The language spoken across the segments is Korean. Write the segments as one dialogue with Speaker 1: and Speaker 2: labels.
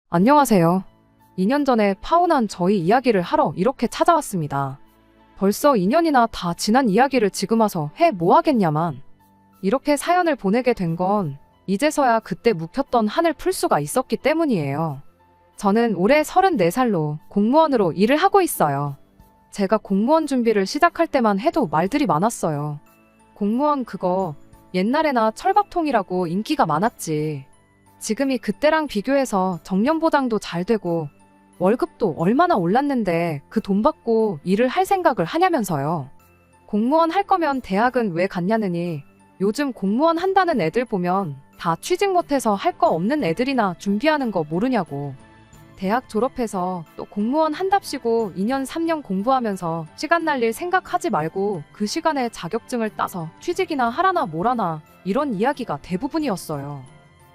Speaker 1: 안녕하세요. 2년 전에 파혼한 저희 이야기를 하러 이렇게 찾아왔습니다. 벌써 2년이나 다 지난 이야기를 지금 와서 해 뭐 하겠냐만. 이렇게 사연을 보내게 된 건 이제서야 그때 묵혔던 한을 풀 수가 있었기 때문이에요. 저는 올해 34살로 공무원으로 일을 하고 있어요. 제가 공무원 준비를 시작할 때만 해도 말들이 많았어요. 공무원 그거 옛날에나 철밥통이라고 인기가 많았지. 지금이 그때랑 비교해서 정년보장도 잘 되고 월급도 얼마나 올랐는데 그 돈 받고 일을 할 생각을 하냐면서요. 공무원 할 거면 대학은 왜 갔냐느니 요즘 공무원 한다는 애들 보면 다 취직 못해서 할 거 없는 애들이나 준비하는 거 모르냐고. 대학 졸업해서 또 공무원 한답시고 2년 3년 공부하면서 시간 날릴 생각하지 말고 그 시간에 자격증을 따서 취직이나 하라나 뭐라나 이런 이야기가 대부분이었어요.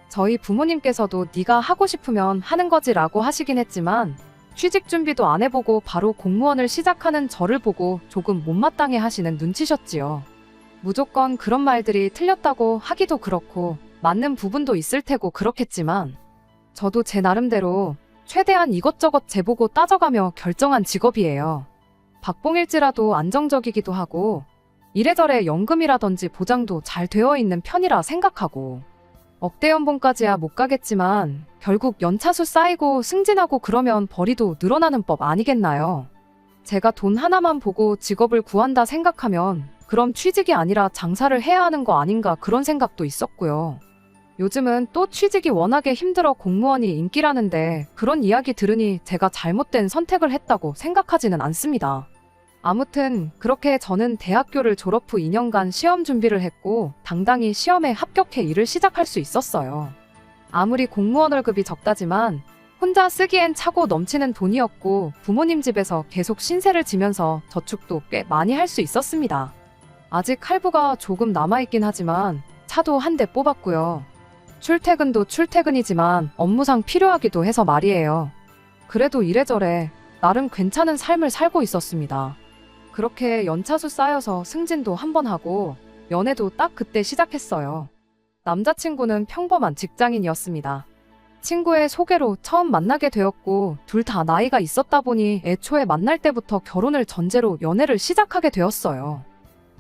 Speaker 1: 저희 부모님께서도 네가 하고 싶으면 하는 거지라고 하시긴 했지만 취직 준비도 안 해보고 바로 공무원을 시작하는 저를 보고 조금 못마땅해 하시는 눈치셨지요. 무조건 그런 말들이 틀렸다고 하기도 그렇고 맞는 부분도 있을 테고 그렇겠지만 저도 제 나름대로 최대한 이것저것 재보고 따져가며 결정한 직업이에요. 박봉일지라도 안정적이기도 하고 이래저래 연금이라든지 보장도 잘 되어 있는 편이라 생각하고 억대 연봉까지야 못 가겠지만 결국 연차수 쌓이고 승진하고 그러면 벌이도 늘어나는 법 아니겠나요? 제가 돈 하나만 보고 직업을 구한다 생각하면 그럼 취직이 아니라 장사를 해야 하는 거 아닌가 그런 생각도 있었고요. 요즘은 또 취직이 워낙에 힘들어 공무원이 인기라는데 그런 이야기 들으니 제가 잘못된 선택을 했다고 생각하지는 않습니다. 아무튼 그렇게 저는 대학교를 졸업 후 2년간 시험 준비를 했고 당당히 시험에 합격해 일을 시작할 수 있었어요. 아무리 공무원 월급이 적다지만 혼자 쓰기엔 차고 넘치는 돈이었고 부모님 집에서 계속 신세를 지면서 저축도 꽤 많이 할 수 있었습니다. 아직 할부가 조금 남아있긴 하지만 차도 한 대 뽑았고요. 출퇴근도 출퇴근이지만 업무상 필요하기도 해서 말이에요. 그래도 이래저래 나름 괜찮은 삶을 살고 있었습니다. 그렇게 연차수 쌓여서 승진도 한번 하고 연애도 딱 그때 시작했어요. 남자친구는 평범한 직장인이었습니다. 친구의 소개로 처음 만나게 되었고 둘 다 나이가 있었다 보니 애초에 만날 때부터 결혼을 전제로 연애를 시작하게 되었어요.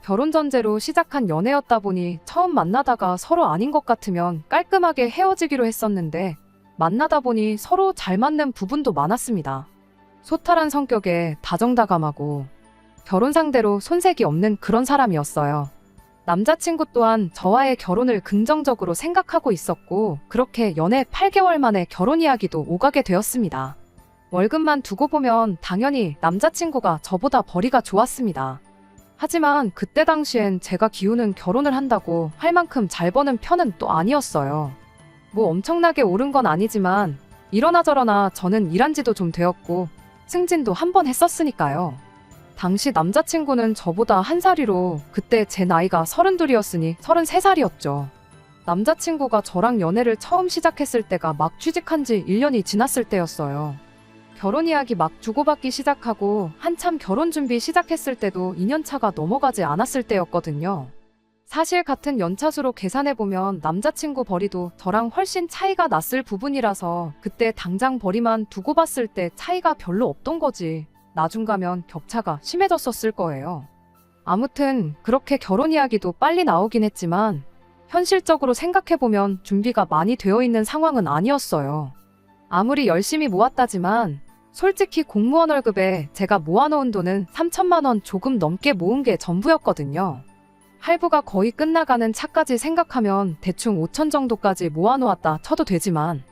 Speaker 1: 결혼 전제로 시작한 연애였다 보니 처음 만나다가 서로 아닌 것 같으면 깔끔하게 헤어지기로 했었는데 만나다 보니 서로 잘 맞는 부분도 많았습니다. 소탈한 성격에 다정다감하고 결혼 상대로 손색이 없는 그런 사람이었어요. 남자친구 또한 저와의 결혼을 긍정적으로 생각하고 있었고 그렇게 연애 8개월 만에 결혼 이야기도 오가게 되었습니다. 월급만 두고 보면 당연히 남자친구가 저보다 벌이가 좋았습니다. 하지만 그때 당시엔 제가 기우는 결혼을 한다고 할 만큼 잘 버는 편은 또 아니었어요. 뭐 엄청나게 오른 건 아니지만 이러나 저러나 저는 일한 지도 좀 되었고 승진도 한 번 했었으니까요. 당시 남자친구는 저보다 한 살이로 그때 제 나이가 32이었으니 33살이었죠. 남자친구가 저랑 연애를 처음 시작했을 때가 막 취직한 지 1년이 지났을 때였어요. 결혼 이야기 막 주고받기 시작하고 한참 결혼 준비 시작했을 때도 2년차가 넘어가지 않았을 때였거든요. 사실 같은 연차수로 계산해보면 남자친구 벌이도 저랑 훨씬 차이가 났을 부분이라서 그때 당장 벌이만 두고 봤을 때 차이가 별로 없던 거지. 나중 가면 격차가 심해졌었을 거예요. 아무튼 그렇게 결혼 이야기도 빨리 나오긴 했지만 현실적으로 생각해보면 준비가 많이 되어 있는 상황은 아니었어요. 아무리 열심히 모았다지만 솔직히 공무원 월급에 제가 모아놓은 돈은 3천만 원 조금 넘게 모은 게 전부였거든요. 할부가 거의 끝나가는 차까지 생각하면 대충 5천 정도까지 모아놓았다 쳐도 되지만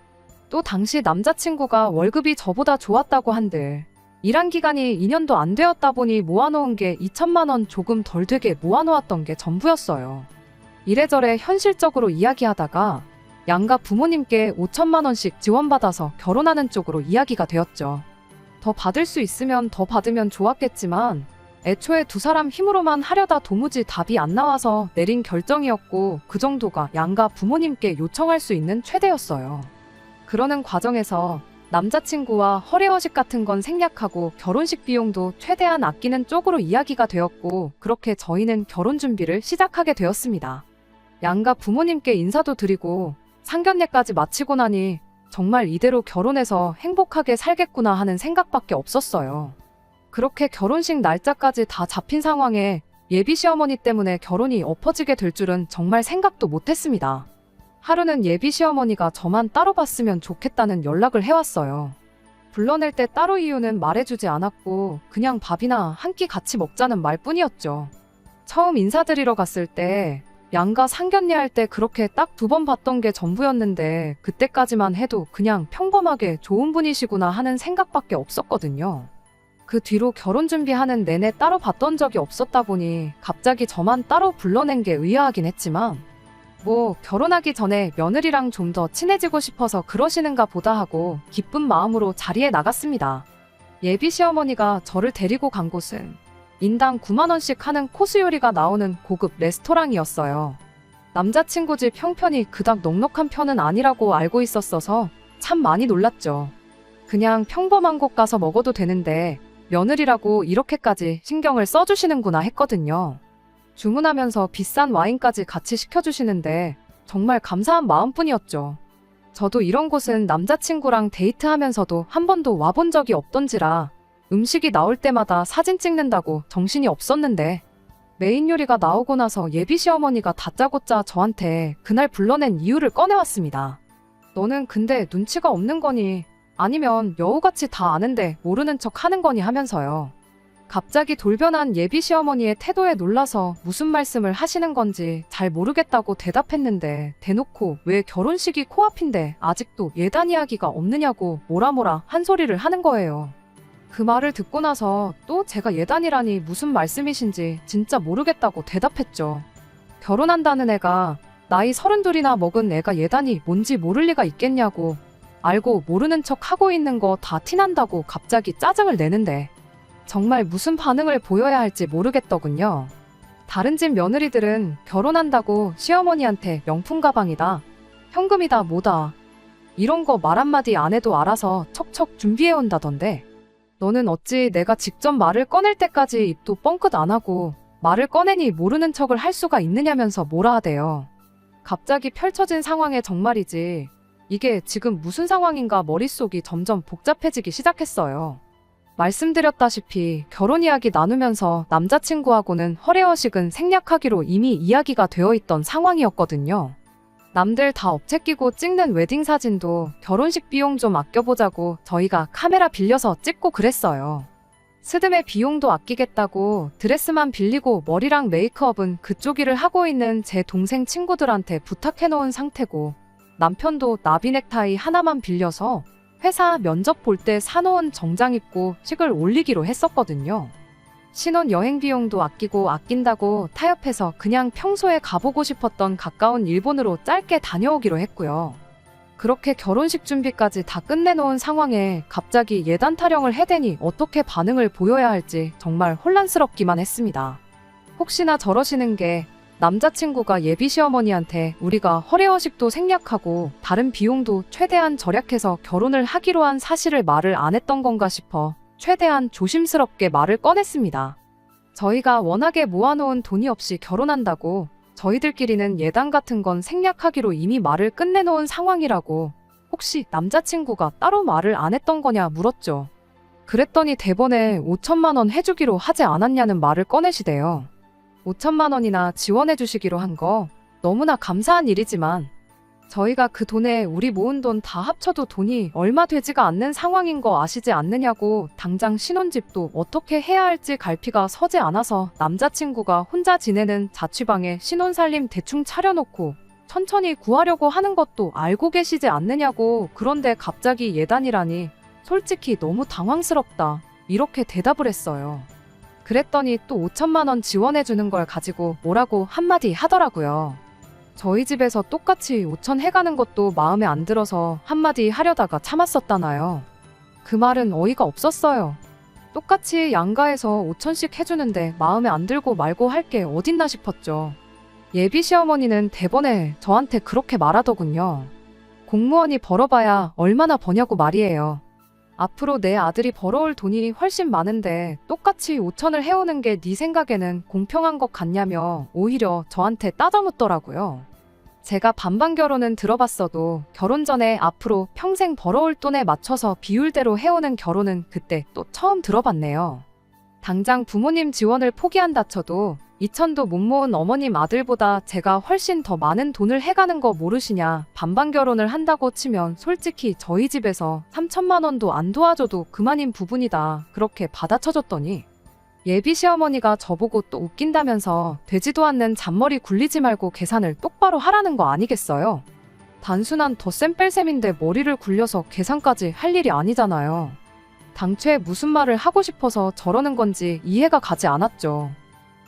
Speaker 1: 또 당시 남자친구가 월급이 저보다 좋았다고 한들 일한 기간이 2년도 안 되었다 보니 모아놓은 게 2천만 원 조금 덜 되게 모아놓았던 게 전부였어요. 이래저래 현실적으로 이야기하다가 양가 부모님께 5천만 원씩 지원받아서 결혼하는 쪽으로 이야기가 되었죠. 더 받을 수 있으면 더 받으면 좋았겠지만 애초에 두 사람 힘으로만 하려다 도무지 답이 안 나와서 내린 결정이었고 그 정도가 양가 부모님께 요청할 수 있는 최대였어요. 그러는 과정에서 남자친구와 허례허식 같은 건 생략하고 결혼식 비용도 최대한 아끼는 쪽으로 이야기가 되었고 그렇게 저희는 결혼 준비를 시작하게 되었습니다. 양가 부모님께 인사도 드리고 상견례까지 마치고 나니 정말 이대로 결혼해서 행복하게 살겠구나 하는 생각밖에 없었어요. 그렇게 결혼식 날짜까지 다 잡힌 상황에 예비 시어머니 때문에 결혼이 엎어지게 될 줄은 정말 생각도 못했습니다. 하루는 예비 시어머니가 저만 따로 봤으면 좋겠다는 연락을 해왔어요. 불러낼 때 따로 이유는 말해주지 않았고 그냥 밥이나 한 끼 같이 먹자는 말뿐이었죠. 처음 인사드리러 갔을 때 양가 상견례 할 때 그렇게 딱 2번 봤던 게 전부였는데 그때까지만 해도 그냥 평범하게 좋은 분이시구나 하는 생각밖에 없었거든요. 그 뒤로 결혼 준비하는 내내 따로 봤던 적이 없었다 보니 갑자기 저만 따로 불러낸 게 의아하긴 했지만 뭐 결혼하기 전에 며느리랑 좀 더 친해지고 싶어서 그러시는가 보다 하고 기쁜 마음으로 자리에 나갔습니다. 예비 시어머니가 저를 데리고 간 곳은 인당 9만 원씩 하는 코스 요리가 나오는 고급 레스토랑이었어요. 남자친구 집 형편이 그닥 넉넉한 편은 아니라고 알고 있었어서 참 많이 놀랐죠. 그냥 평범한 곳 가서 먹어도 되는데 며느리라고 이렇게까지 신경을 써주시는구나 했거든요. 주문하면서 비싼 와인까지 같이 시켜주시는데 정말 감사한 마음뿐이었죠. 저도 이런 곳은 남자친구랑 데이트하면서도 한 번도 와본 적이 없던지라 음식이 나올 때마다 사진 찍는다고 정신이 없었는데 메인 요리가 나오고 나서 예비 시어머니가 다짜고짜 저한테 그날 불러낸 이유를 꺼내왔습니다. 너는 근데 눈치가 없는 거니? 아니면 여우같이 다 아는데 모르는 척 하는 거니 하면서요. 갑자기 돌변한 예비 시어머니의 태도에 놀라서 무슨 말씀을 하시는 건지 잘 모르겠다고 대답했는데 대놓고 왜 결혼식이 코앞인데 아직도 예단 이야기가 없느냐고 뭐라 한 소리를 하는 거예요. 그 말을 듣고 나서 또 제가 예단이라니 무슨 말씀이신지 진짜 모르겠다고 대답했죠. 결혼한다는 애가 나이 32이나 먹은 애가 예단이 뭔지 모를 리가 있겠냐고 알고 모르는 척 하고 있는 거 다 티난다고 갑자기 짜증을 내는데 정말 무슨 반응을 보여야 할지 모르겠더군요. 다른 집 며느리들은 결혼한다고 시어머니한테 명품 가방이다, 현금이다 뭐다 이런 거 말 한마디 안 해도 알아서 척척 준비해 온다던데 너는 어찌 내가 직접 말을 꺼낼 때까지 입도 뻥끗 안 하고 말을 꺼내니 모르는 척을 할 수가 있느냐면서 뭐라 하대요. 갑자기 펼쳐진 상황에 정말이지 이게 지금 무슨 상황인가 머릿속이 점점 복잡해지기 시작했어요. 말씀드렸다시피 결혼 이야기 나누면서 남자친구하고는 허례허식은 생략하기로 이미 이야기가 되어 있던 상황이었거든요. 남들 다 업체 끼고 찍는 웨딩 사진도 결혼식 비용 좀 아껴보자고 저희가 카메라 빌려서 찍고 그랬어요. 스드메 비용도 아끼겠다고 드레스만 빌리고 머리랑 메이크업은 그쪽 일을 하고 있는 제 동생 친구들한테 부탁해놓은 상태고 남편도 나비 넥타이 하나만 빌려서 회사 면접 볼 때 사놓은 정장 입고 식을 올리기로 했었거든요. 신혼 여행 비용도 아끼고 아낀다고 타협해서 그냥 평소에 가보고 싶었던 가까운 일본으로 짧게 다녀오기로 했고요. 그렇게 결혼식 준비까지 다 끝내놓은 상황에 갑자기 예단 타령을 해대니 어떻게 반응을 보여야 할지 정말 혼란스럽기만 했습니다. 혹시나 저러시는 게 남자친구가 예비 시어머니한테 우리가 허례허식도 생략하고 다른 비용도 최대한 절약해서 결혼을 하기로 한 사실을 말을 안 했던 건가 싶어 최대한 조심스럽게 말을 꺼냈습니다. 저희가 워낙에 모아놓은 돈이 없이 결혼한다고 저희들끼리는 예단 같은 건 생략하기로 이미 말을 끝내놓은 상황이라고 혹시 남자친구가 따로 말을 안 했던 거냐 물었죠. 그랬더니 대본에 5천만 원 해주기로 하지 않았냐는 말을 꺼내시대요. 5천만 원이나 지원해 주시기로 한 거 너무나 감사한 일이지만 저희가 그 돈에 우리 모은 돈 다 합쳐도 돈이 얼마 되지가 않는 상황인 거 아시지 않느냐고 당장 신혼집도 어떻게 해야 할지 갈피가 서지 않아서 남자친구가 혼자 지내는 자취방에 신혼살림 대충 차려놓고 천천히 구하려고 하는 것도 알고 계시지 않느냐고 그런데 갑자기 예단이라니 솔직히 너무 당황스럽다 이렇게 대답을 했어요. 그랬더니 또 5천만 원 지원해주는 걸 가지고 뭐라고 한마디 하더라고요. 저희 집에서 똑같이 5천 해가는 것도 마음에 안 들어서 한마디 하려다가 참았었다나요. 그 말은 어이가 없었어요. 똑같이 양가에서 5천씩 해주는데 마음에 안 들고 말고 할 게 어딨나 싶었죠. 예비 시어머니는 대번에 저한테 그렇게 말하더군요. 공무원이 벌어봐야 얼마나 버냐고 말이에요. 앞으로 내 아들이 벌어올 돈이 훨씬 많은데 똑같이 5천을 해오는 게 네 생각에는 공평한 것 같냐며 오히려 저한테 따져묻더라고요. 제가 반반 결혼은 들어봤어도 결혼 전에 앞으로 평생 벌어올 돈에 맞춰서 비율대로 해오는 결혼은 그때 또 처음 들어봤네요. 당장 부모님 지원을 포기한다 쳐도 2천도 못 모은 어머님 아들보다 제가 훨씬 더 많은 돈을 해가는 거 모르시냐. 반반 결혼을 한다고 치면 솔직히 저희 집에서 3천만 원도 안 도와줘도 그만인 부분이다. 그렇게 받아쳐줬더니 예비 시어머니가 저보고 또 웃긴다면서 되지도 않는 잔머리 굴리지 말고 계산을 똑바로 하라는 거 아니겠어요? 단순한 덧셈 뺄셈인데 머리를 굴려서 계산까지 할 일이 아니잖아요. 당최 무슨 말을 하고 싶어서 저러는 건지 이해가 가지 않았죠.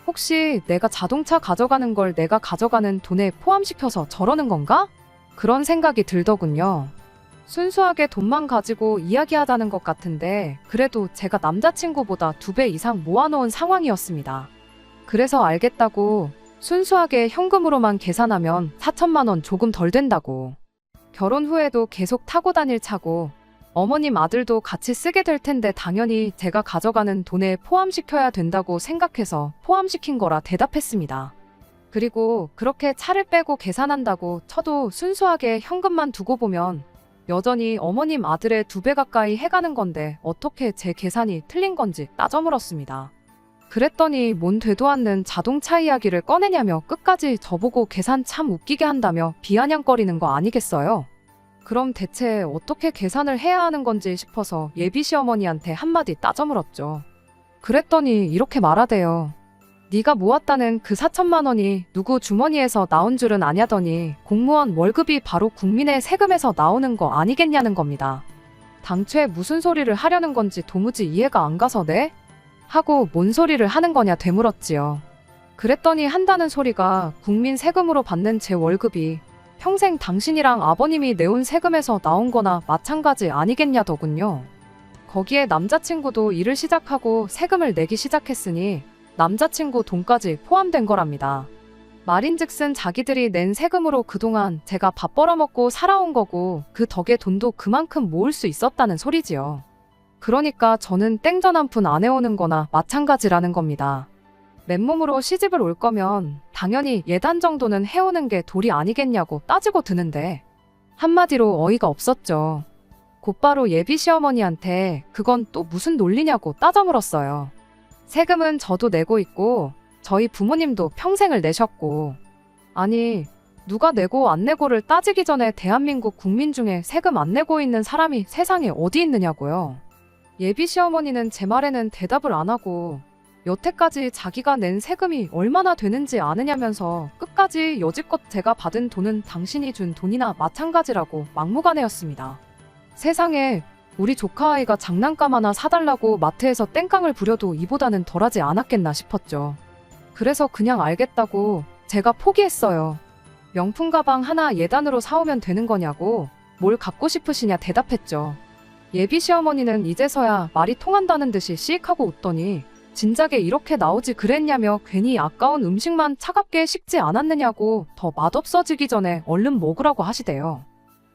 Speaker 1: 혹시 내가 자동차 가져가는 걸 내가 가져가는 돈에 포함시켜서 저러는 건가? 그런 생각이 들더군요. 순수하게 돈만 가지고 이야기하자는 것 같은데 그래도 제가 남자친구보다 2배 이상 모아놓은 상황이었습니다. 그래서 알겠다고 순수하게 현금으로만 계산하면 4천만 원 조금 덜 된다고. 결혼 후에도 계속 타고 다닐 차고 어머님 아들도 같이 쓰게 될 텐데 당연히 제가 가져가는 돈에 포함시켜야 된다고 생각해서 포함시킨 거라 대답했습니다. 그리고 그렇게 차를 빼고 계산한다고 쳐도 순수하게 현금만 두고 보면 여전히 어머님 아들의 2배 가까이 해가는 건데 어떻게 제 계산이 틀린 건지 따져 물었습니다. 그랬더니 뭔 되도 않는 자동차 이야기를 꺼내냐며 끝까지 저보고 계산 참 웃기게 한다며 비아냥거리는 거 아니겠어요? 그럼 대체 어떻게 계산을 해야 하는 건지 싶어서 예비 시어머니한테 한마디 따져 물었죠. 그랬더니 이렇게 말하대요. 네가 모았다는 그 4천만 원이 누구 주머니에서 나온 줄은 아냐더니 공무원 월급이 바로 국민의 세금에서 나오는 거 아니겠냐는 겁니다. 당최 무슨 소리를 하려는 건지 도무지 이해가 안 가서 네? 하고 뭔 소리를 하는 거냐 되물었지요. 그랬더니 한다는 소리가 국민 세금으로 받는 제 월급이 평생 당신이랑 아버님이 내온 세금에서 나온 거나 마찬가지 아니겠냐더군요. 거기에 남자친구도 일을 시작하고 세금을 내기 시작했으니 남자친구 돈까지 포함된 거랍니다. 말인즉슨 자기들이 낸 세금으로 그동안 제가 밥 벌어먹고 살아온 거고 그 덕에 돈도 그만큼 모을 수 있었다는 소리지요. 그러니까 저는 땡전 한 푼 안 해오는 거나 마찬가지라는 겁니다. 맨몸으로 시집을 올 거면 당연히 예단 정도는 해오는 게 도리 아니겠냐고 따지고 드는데 한마디로 어이가 없었죠. 곧바로 예비 시어머니한테 그건 또 무슨 논리냐고 따져 물었어요. 세금은 저도 내고 있고 저희 부모님도 평생을 내셨고 아니 누가 내고 안 내고를 따지기 전에 대한민국 국민 중에 세금 안 내고 있는 사람이 세상에 어디 있느냐고요. 예비 시어머니는 제 말에는 대답을 안 하고 여태까지 자기가 낸 세금이 얼마나 되는지 아느냐면서 끝까지 여지껏 제가 받은 돈은 당신이 준 돈이나 마찬가지라고 막무가내였습니다. 세상에 우리 조카 아이가 장난감 하나 사달라고 마트에서 땡깡을 부려도 이보다는 덜하지 않았겠나 싶었죠. 그래서 그냥 알겠다고 제가 포기했어요. 명품 가방 하나 예단으로 사오면 되는 거냐고 뭘 갖고 싶으시냐 대답했죠. 예비 시어머니는 이제서야 말이 통한다는 듯이 씩 하고 웃더니 진작에 이렇게 나오지 그랬냐며 괜히 아까운 음식만 차갑게 식지 않았느냐고 더 맛없어지기 전에 얼른 먹으라고 하시대요.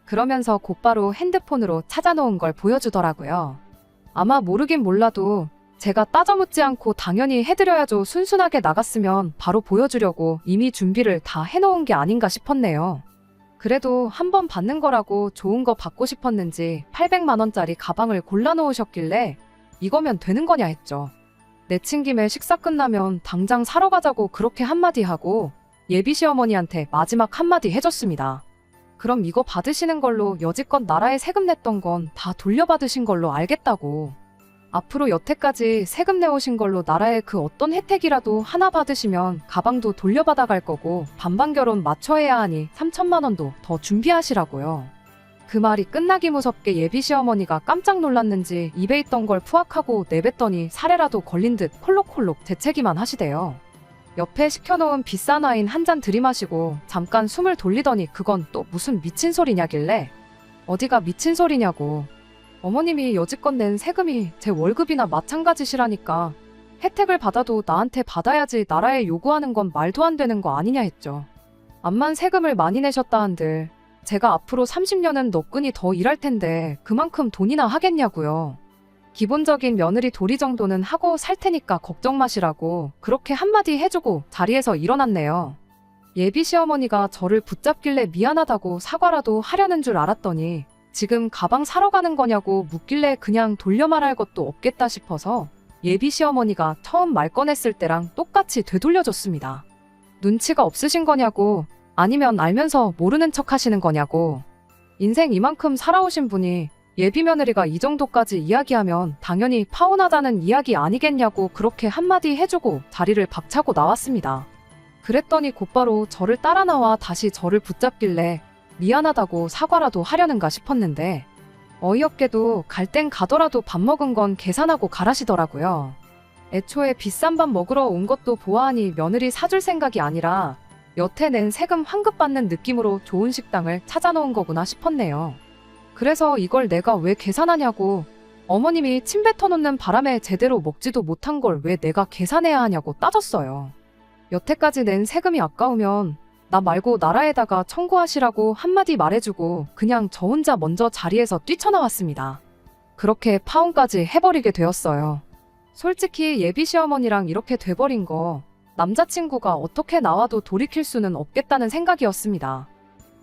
Speaker 1: 그러면서 곧바로 핸드폰으로 찾아놓은 걸 보여주더라고요. 아마 모르긴 몰라도 제가 따져묻지 않고 당연히 해드려야죠 순순하게 나갔으면 바로 보여주려고 이미 준비를 다 해놓은 게 아닌가 싶었네요. 그래도 한 번 받는 거라고 좋은 거 받고 싶었는지 800만 원짜리 가방을 골라놓으셨길래 이거면 되는 거냐 했죠. 내친 김에 식사 끝나면 당장 사러 가자고 그렇게 한마디 하고 예비 시어머니한테 마지막 한마디 해줬습니다. 그럼 이거 받으시는 걸로 여지껏 나라에 세금 냈던 건 다 돌려받으신 걸로 알겠다고. 앞으로 여태까지 세금 내오신 걸로 나라의 그 어떤 혜택이라도 하나 받으시면 가방도 돌려받아 갈 거고 반반 결혼 맞춰야 하니 3천만 원도 더 준비하시라고요. 그 말이 끝나기 무섭게 예비 시어머니가 깜짝 놀랐는지 입에 있던 걸 푸악하고 내뱉더니 사례라도 걸린 듯 콜록콜록 재채기만 하시대요. 옆에 시켜놓은 비싼 와인 한 잔 들이마시고 잠깐 숨을 돌리더니 그건 또 무슨 미친 소리냐길래 어디가 미친 소리냐고. 어머님이 여지껏 낸 세금이 제 월급이나 마찬가지시라니까 혜택을 받아도 나한테 받아야지 나라에 요구하는 건 말도 안 되는 거 아니냐 했죠. 암만 세금을 많이 내셨다 한들 제가 앞으로 30년은 너끈히 더 일할 텐데 그만큼 돈이나 하겠냐고요. 기본적인 며느리 도리 정도는 하고 살 테니까 걱정 마시라고 그렇게 한마디 해주고 자리에서 일어났네요. 예비 시어머니가 저를 붙잡길래 미안하다고 사과라도 하려는 줄 알았더니 지금 가방 사러 가는 거냐고 묻길래 그냥 돌려 말할 것도 없겠다 싶어서 예비 시어머니가 처음 말 꺼냈을 때랑 똑같이 되돌려줬습니다. 눈치가 없으신 거냐고, 아니면 알면서 모르는 척 하시는 거냐고. 인생 이만큼 살아오신 분이 예비 며느리가 이 정도까지 이야기하면 당연히 파혼하자는 이야기 아니겠냐고 그렇게 한마디 해주고 자리를 박차고 나왔습니다. 그랬더니 곧바로 저를 따라 나와 다시 저를 붙잡길래 미안하다고 사과라도 하려는가 싶었는데 어이없게도 갈 땐 가더라도 밥 먹은 건 계산하고 가라시더라고요. 애초에 비싼 밥 먹으러 온 것도 보아하니 며느리 사줄 생각이 아니라 여태 낸 세금 환급 받는 느낌으로 좋은 식당을 찾아놓은 거구나 싶었네요. 그래서 이걸 내가 왜 계산하냐고, 어머님이 침 뱉어놓는 바람에 제대로 먹지도 못한 걸 왜 내가 계산해야 하냐고 따졌어요. 여태까지 낸 세금이 아까우면 나 말고 나라에다가 청구하시라고 한마디 말해주고 그냥 저 혼자 먼저 자리에서 뛰쳐나왔습니다. 그렇게 파혼까지 해버리게 되었어요. 솔직히 예비 시어머니랑 이렇게 돼버린 거 남자친구가 어떻게 나와도 돌이킬 수는 없겠다는 생각이었습니다.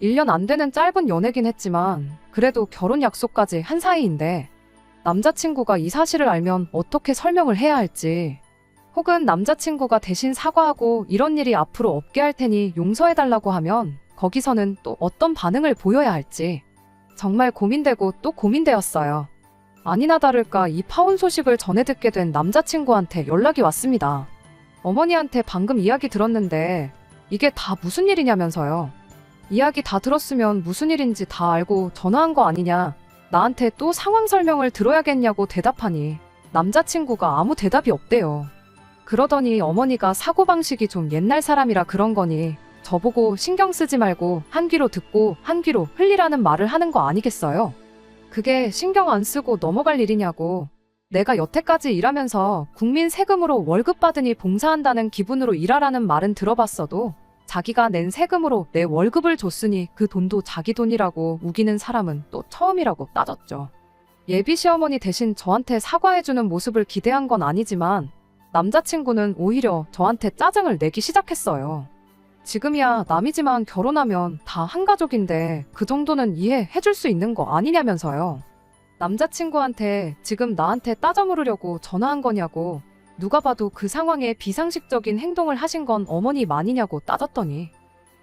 Speaker 1: 1년 안 되는 짧은 연애긴 했지만 그래도 결혼 약속까지 한 사이인데 남자친구가 이 사실을 알면 어떻게 설명을 해야 할지, 혹은 남자친구가 대신 사과하고 이런 일이 앞으로 없게 할 테니 용서해달라고 하면 거기서는 또 어떤 반응을 보여야 할지 정말 고민되고 또 고민되었어요. 아니나 다를까 이 파혼 소식을 전해 듣게 된 남자친구한테 연락이 왔습니다. 어머니한테 방금 이야기 들었는데 이게 다 무슨 일이냐면서요. 이야기 다 들었으면 무슨 일인지 다 알고 전화한 거 아니냐, 나한테 또 상황 설명을 들어야겠냐고 대답하니 남자친구가 아무 대답이 없대요. 그러더니 어머니가 사고방식이 좀 옛날 사람이라 그런 거니 저보고 신경 쓰지 말고 한 귀로 듣고 한 귀로 흘리라는 말을 하는 거 아니겠어요? 그게 신경 안 쓰고 넘어갈 일이냐고. 내가 여태까지 일하면서 국민 세금으로 월급 받으니 봉사한다는 기분으로 일하라는 말은 들어봤어도 자기가 낸 세금으로 내 월급을 줬으니 그 돈도 자기 돈이라고 우기는 사람은 또 처음이라고 따졌죠. 예비 시어머니 대신 저한테 사과해주는 모습을 기대한 건 아니지만 남자친구는 오히려 저한테 짜증을 내기 시작했어요. 지금이야 남이지만 결혼하면 다 한 가족인데 그 정도는 이해해줄 수 있는 거 아니냐면서요. 남자친구한테 지금 나한테 따져 물으려고 전화한 거냐고, 누가 봐도 그 상황에 비상식적인 행동을 하신 건 어머니만이냐고 따졌더니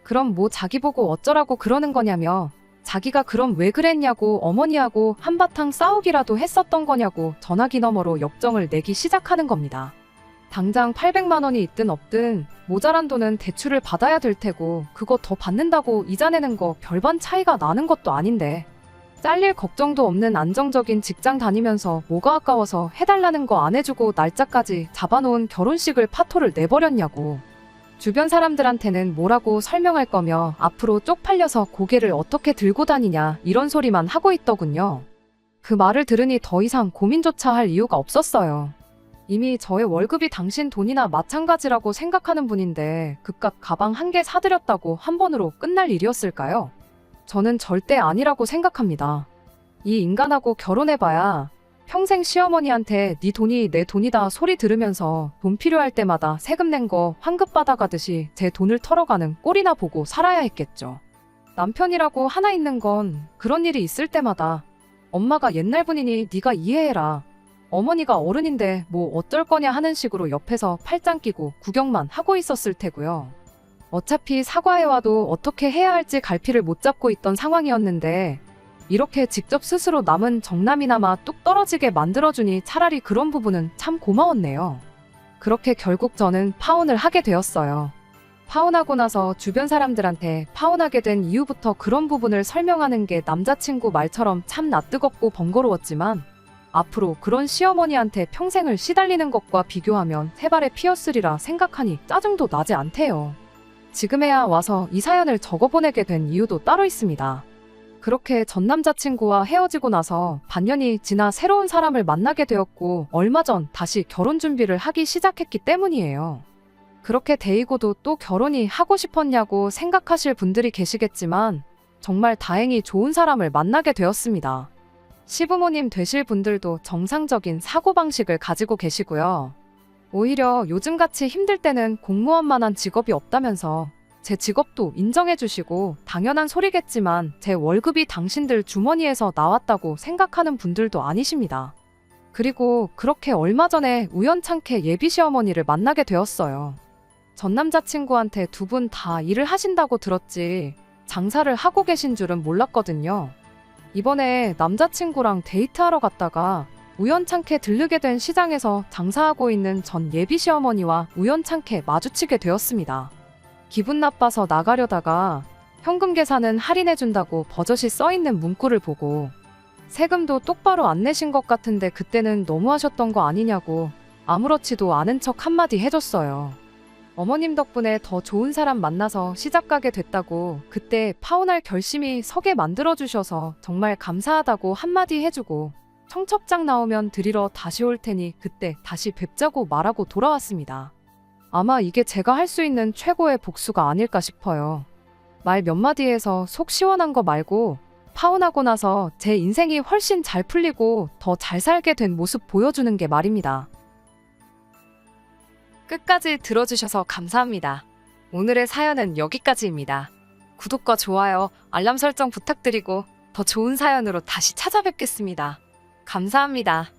Speaker 1: 그럼 뭐 자기 보고 어쩌라고 그러는 거냐며, 자기가 그럼 왜 그랬냐고 어머니하고 한바탕 싸우기라도 했었던 거냐고 전화기 너머로 역정을 내기 시작하는 겁니다. 당장 800만 원이 있든 없든 모자란 돈은 대출을 받아야 될 테고 그거 더 받는다고 이자 내는 거 별반 차이가 나는 것도 아닌데 잘릴 걱정도 없는 안정적인 직장 다니면서 뭐가 아까워서 해달라는 거 안 해주고 날짜까지 잡아놓은 결혼식을 파토를 내버렸냐고. 주변 사람들한테는 뭐라고 설명할 거며 앞으로 쪽팔려서 고개를 어떻게 들고 다니냐 이런 소리만 하고 있더군요. 그 말을 들으니 더 이상 고민조차 할 이유가 없었어요. 이미 저의 월급이 당신 돈이나 마찬가지라고 생각하는 분인데 그깟 가방 한 개 사드렸다고 한 번으로 끝날 일이었을까요? 저는 절대 아니라고 생각합니다. 이 인간하고 결혼해봐야 평생 시어머니한테 네 돈이 내 돈이다 소리 들으면서 돈 필요할 때마다 세금 낸 거 환급 받아가듯이 제 돈을 털어가는 꼴이나 보고 살아야 했겠죠. 남편이라고 하나 있는 건 그런 일이 있을 때마다 엄마가 옛날 분이니 네가 이해해라, 어머니가 어른인데 뭐 어쩔 거냐 하는 식으로 옆에서 팔짱 끼고 구경만 하고 있었을 테고요. 어차피 사과해와도 어떻게 해야 할지 갈피를 못 잡고 있던 상황이었는데 이렇게 직접 스스로 남은 정남이나마 뚝 떨어지게 만들어주니 차라리 그런 부분은 참 고마웠네요. 그렇게 결국 저는 파혼을 하게 되었어요. 파혼하고 나서 주변 사람들한테 파혼하게 된 이유부터 그런 부분을 설명하는 게 남자친구 말처럼 참 낯뜨겁고 번거로웠지만 앞으로 그런 시어머니한테 평생을 시달리는 것과 비교하면 세발의 피었으리라 생각하니 짜증도 나지 않대요. 지금에야 와서 이 사연을 적어보내게 된 이유도 따로 있습니다. 그렇게 전 남자친구와 헤어지고 나서 반년이 지나 새로운 사람을 만나게 되었고 얼마 전 다시 결혼 준비를 하기 시작했기 때문이에요. 그렇게 데이고도 또 결혼이 하고 싶었냐고 생각하실 분들이 계시겠지만 정말 다행히 좋은 사람을 만나게 되었습니다. 시부모님 되실 분들도 정상적인 사고방식을 가지고 계시고요. 오히려 요즘같이 힘들 때는 공무원만한 직업이 없다면서 제 직업도 인정해주시고 당연한 소리겠지만 제 월급이 당신들 주머니에서 나왔다고 생각하는 분들도 아니십니다. 그리고 그렇게 얼마 전에 우연찮게 예비 시어머니를 만나게 되었어요. 전 남자친구한테 두 분 다 일을 하신다고 들었지 장사를 하고 계신 줄은 몰랐거든요. 이번에 남자친구랑 데이트하러 갔다가 우연찮게 들르게 된 시장에서 장사하고 있는 전 예비 시어머니와 우연찮게 마주치게 되었습니다. 기분 나빠서 나가려다가 현금 계산은 할인해준다고 버젓이 써있는 문구를 보고 세금도 똑바로 안 내신 것 같은데 그때는 너무하셨던 거 아니냐고 아무렇지도 않은 척 한마디 해줬어요. 어머님 덕분에 더 좋은 사람 만나서 시집 가게 됐다고 그때 파혼할 결심이 서게 만들어주셔서 정말 감사하다고 한마디 해주고 청첩장 나오면 드리러 다시 올 테니 그때 다시 뵙자고 말하고 돌아왔습니다. 아마 이게 제가 할 수 있는 최고의 복수가 아닐까 싶어요. 말 몇 마디에서 속 시원한 거 말고 파혼하고 나서 제 인생이 훨씬 잘 풀리고 더 잘 살게 된 모습 보여주는 게 말입니다. 끝까지 들어주셔서 감사합니다. 오늘의 사연은 여기까지입니다. 구독과 좋아요, 알람 설정 부탁드리고 더 좋은 사연으로 다시 찾아뵙겠습니다. 감사합니다.